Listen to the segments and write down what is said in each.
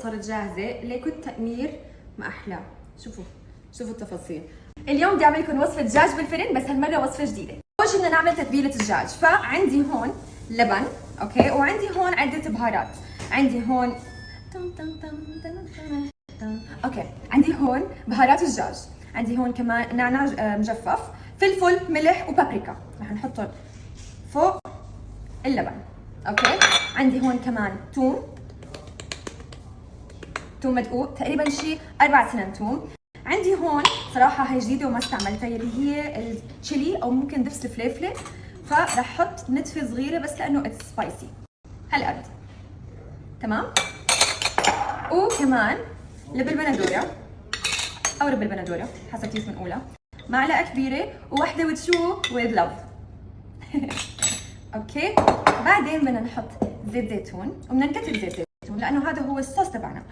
صارت جاهزه. ليكوا التأمير ما احلاه. شوفوا التفاصيل. اليوم بدي اعمل لكم وصفه دجاج بالفرن، بس هالمره وصفه جديده. اول شيء بدنا نعمل تتبيله الدجاج. فعندي هون لبن، اوكي، وعندي هون عده بهارات. عندي هون اوكي، عندي هون بهارات الدجاج، عندي هون كمان نعناع مجفف، فلفل، ملح وبابريكا رح نحطهم فوق اللبن. اوكي، عندي هون كمان توم مدقوق، تقريبا شي 4 سنان توم. عندي هون صراحه هي جديده وما استعملتها، اللي هي التشيلي او ممكن دبس الفلفله، فرح احط نتفه صغيره بس لانه اتس سبايسي هالقد. تمام. وكمان لب البندوره او رب البندوره حسب كيف بنقولها، معلقه كبيره، ووحده وتشو وذ لاف. اوكي، بعدين بدنا نحط زيت زيتون، وبدنا نكتر زيت زيتون لانه هذا هو الصوص تبعنا.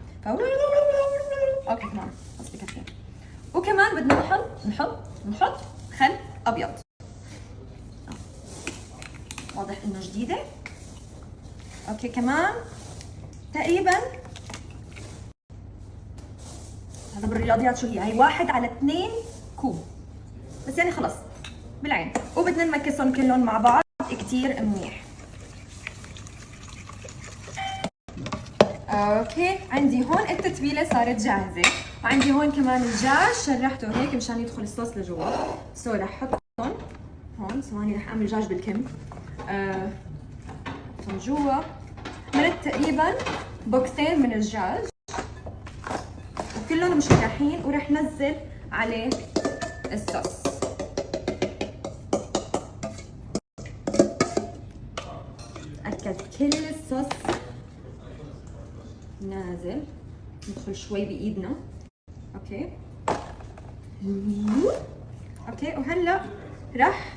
اوكي تمام، بس بكفي. وكمان بدنا نحط خل ابيض. واضح انه جديده. اوكي، كمان تقريبا هذا بالرياضيات شو هي 1/2 كوب، بس يعني خلص بالعين. وبدنا نمكسهم كلهم مع بعض كتير منيح. اوكي، عندي هون التتبيله صارت جاهزه، وعندي هون كمان الدجاج شرحته هيك مشان يدخل الصوص لجوا. رح احطهم هون. ثواني رح اعمل دجاج بالكم. من جوا عملت تقريبا بوكسين من الدجاج وكلهم مشكحين، ورح نزل عليه الصوص. اتاكد كل الصوص نازل، ندخل شوي بايدنا. اوكي وهلا رح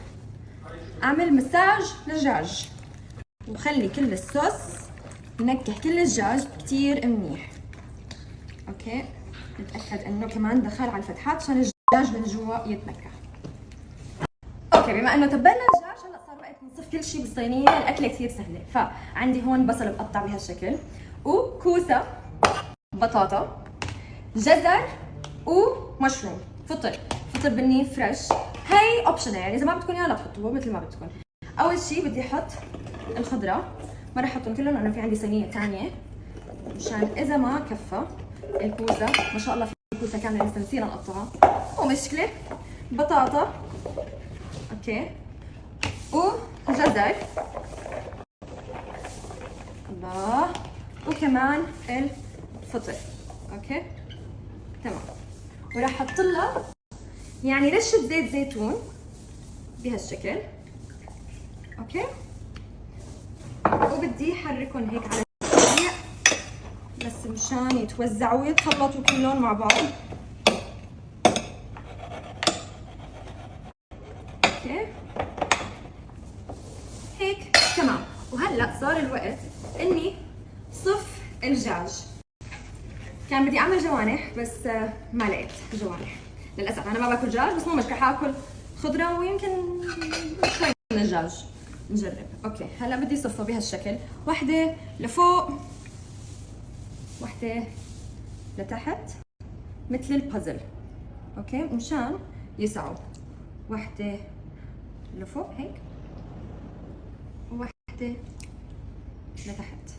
اعمل مساج للدجاج وخلي كل الصوص نكه كل الدجاج كتير منيح. اوكي، نتاكد انه كمان دخل على الفتحات عشان الدجاج من جوا يتنكه. اوكي، بما انه تبلنا الدجاج هلا صار وقت نصف كل شيء بالصينيه. الاكله كثير سهله. فعندي هون بصل مقطع بهالشكل، وكوسه، بطاطا، جزر، ومشروم، فطر بني فريش. هي اوبشنال، يعني اذا ما بدكم اياها لا تحطوه، مثل ما بدكم. اول شيء بدي احط الخضره، ما رح احطهم كلهم لانه في عندي صينيه ثانيه مشان اذا ما كفى. الكوسه ما شاء الله في كوسه كامله لسه نسينا نقطعها، مو مشكله. بطاطا، اوكي، وجزر، الله، وكمان الفطر. اوكي تمام. وراح احط لها يعني رشه زيت زيتون بهالشكل. اوكي، وبدي احركهم هيك على السريع بس مشان يتوزعوا ويتخلطوا كلهم مع بعض. اوكي هيك تمام. وهلا صار الوقت اني صف الدجاج. كان بدي اعمل جوانح بس ما لقيت جوانح للاسف. انا ما باكل دجاج، بس مو مشكله، حاكل خضره ويمكن شوي من الدجاج. نجرب. اوكي، هلا بدي صفه بهالشكل، وحده لفوق وحده لتحت مثل البازل. اوكي، مشان يسعوا. وحده لفوق هيك، وحده لتحت.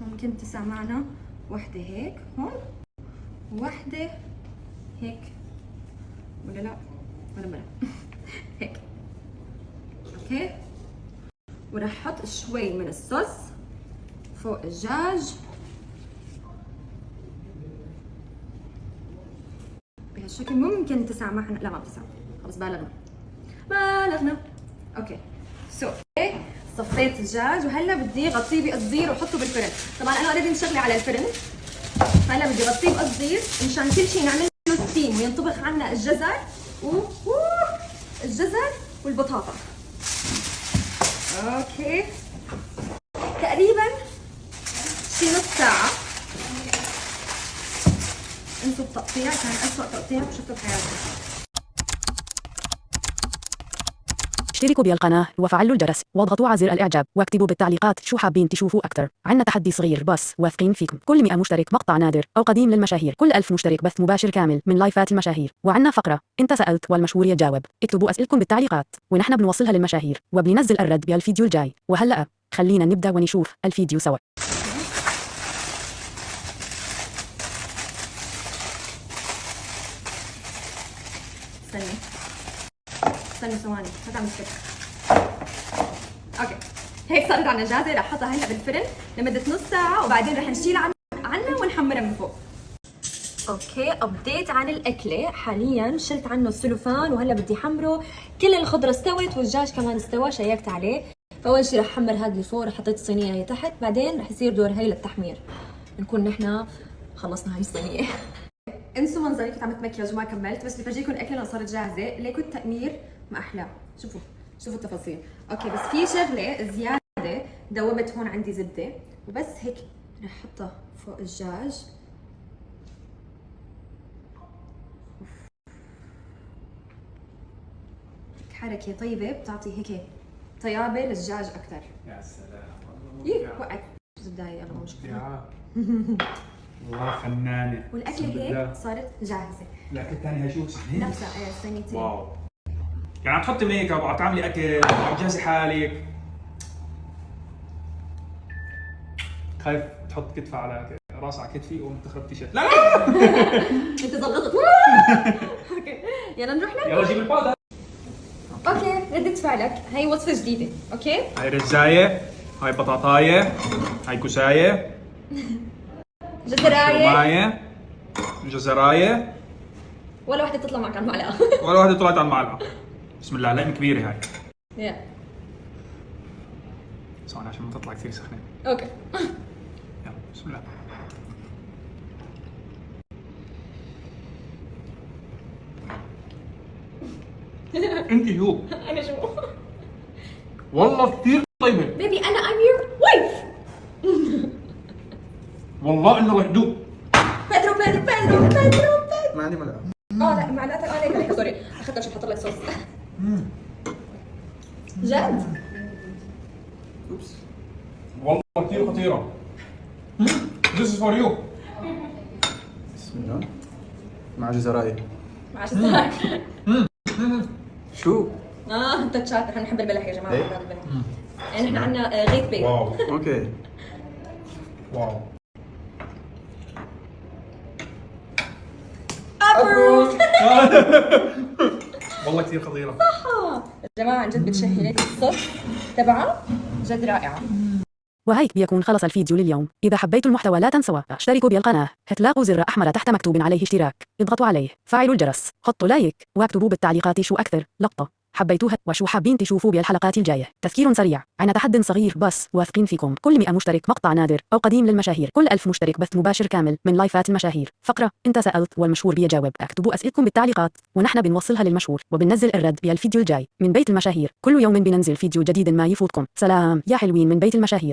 ممكن تسع معنا وحده هيك هون، ووحده هيك، ولا لا ولا بلا هيك. اوكي، وراح احط شوي من الصوص فوق الدجاج بهالشكل. ممكن تسع معنا، لا ما بتسع، خلص بالغنا. اوكي صفيت الدجاج، وهلا بدي غطيه بقصدير واحطه بالفرن. طبعا انا اوريدي مشغله على الفرن، فهلا بدي غطيه بقصدير مشان كل شيء نعمل له ستيم وينطبخ عنا الجزر والبطاطا. اوكي، تقريبا شي نص ساعة. انتوا التقطيع كان اسوء تقطيع شفته بحياتي. اشتركوا بالقناة وفعلوا الجرس واضغطوا على زر الإعجاب واكتبوا بالتعليقات شو حابين تشوفوا أكتر. عنا تحدي صغير بس واثقين فيكم، كل 100 مشترك مقطع نادر أو قديم للمشاهير، كل 1000 مشترك بث مباشر كامل من لايفات المشاهير. وعنا فقرة أنت سألت والمشهور يجاوب، اكتبوا أسئلتكم بالتعليقات ونحن بنوصلها للمشاهير وبننزل الرد بالفيديو الجاي. وهلأ خلينا نبدأ ونشوف الفيديو سوا. استني ثواني، ما تعمل كده. اوكي، هيك صارت عنا جاهزه. رح احطها هلا بالفرن لمده نص ساعه وبعدين رح نشيلها عنا ونحمرها من فوق. اوكي، ابديت عن الاكله. حاليا شلت عنه السلوفان وهلا بدي حمره. كل الخضره استوت والدجاج كمان استوى، شيكت عليه. فاول شيء رح احمر هذا اللي فوق، رح حطيت الصينيه هي تحت، بعدين رح يصير دور هي للتحمير. نكون نحن خلصنا هاي الصينيه. انسوا منظري كنت عم تمكيج وما كملت، بس بفرجيكم الاكله صارت جاهزه. ليكو التأمير ما احلاه. شوفوا التفاصيل. اوكي، بس في شغله زياده دوبت هون عندي زبده وبس هيك رح احطها فوق الدجاج. حركه طيبه بتعطي هيك طيابه للدجاج اكثر. يا سلام والله وقعت زبدايه، يلا مو مشكله. والله فنانه. والاكله هيك صارت جاهزه. الاكل الثاني هي شو صحيح؟ نفسها صينيتين. واو، يعني عم تحطي ميك اب وعم تعملي اكل وعم تجهزي حالك. خايف تحط كتفها على راسها على كتفي وتخرب تيشيرت. لا انت ضغطت. اوكي يلا نروح ناكل. يلا جيب الباودر. اوكي، ردة فعلك. هي وصفة جديدة. اوكي، هاي رزاية، هاي بطاطاية، هاي كوساية، جزراية، شوماية، جزراية، ولا وحدة تطلع معك على المعلقة. ولا واحدة طلعت على المعلقة. بسم الله، لقمة كبيرة هاي. يا ثواني عشان ما تطلع كثير سخنة. اوكي. يلا بسم الله. انت شو؟ انا شو؟ والله كثير طيبة. بيبي انا I'm your wife. والله انه رح دوب. بيدرو. ما عندي ملعقة. لا معلقتك. ليك سوري، اخذتها عشان احط لك صوص. جد؟ اوبس. والله كثير خطيرة. This is for you. بسم الله. مع جزراية. مع جزراية. شو؟ تاتشات. نحن نحب الملح يا جماعة. إيه؟ نحب الملح. يعني نحن عندنا غيث بيض. واو اوكي. واو. والله كثير خطيرة. يا جماعة عن جد بتشهي لك الصوص تبعها جد رائعة. وهيك بيكون خلص الفيديو لليوم. إذا حبيتوا المحتوى لا تنسوا اشتركوا بالقناة، هتلاقوا زر أحمر تحت مكتوب عليه اشتراك، اضغطوا عليه، فعلوا الجرس، حطوا لايك واكتبوا بالتعليقات شو أكثر لقطة حبيتوها وشو حابين تشوفوا بالحلقات الجاية. تذكير سريع، عنا تحدي صغير بس واثقين فيكم، كل 100 مشترك مقطع نادر أو قديم للمشاهير، كل 1000 مشترك بث مباشر كامل من لايفات المشاهير. فقرة أنت سألت والمشهور بيجاوب، اكتبوا أسئلتكم بالتعليقات ونحن بنوصلها للمشهور وبننزل الرد بالفيديو الجاي. من بيت المشاهير كل يوم بننزل فيديو جديد ما يفوتكم. سلام يا حلوين من بيت المشاهير.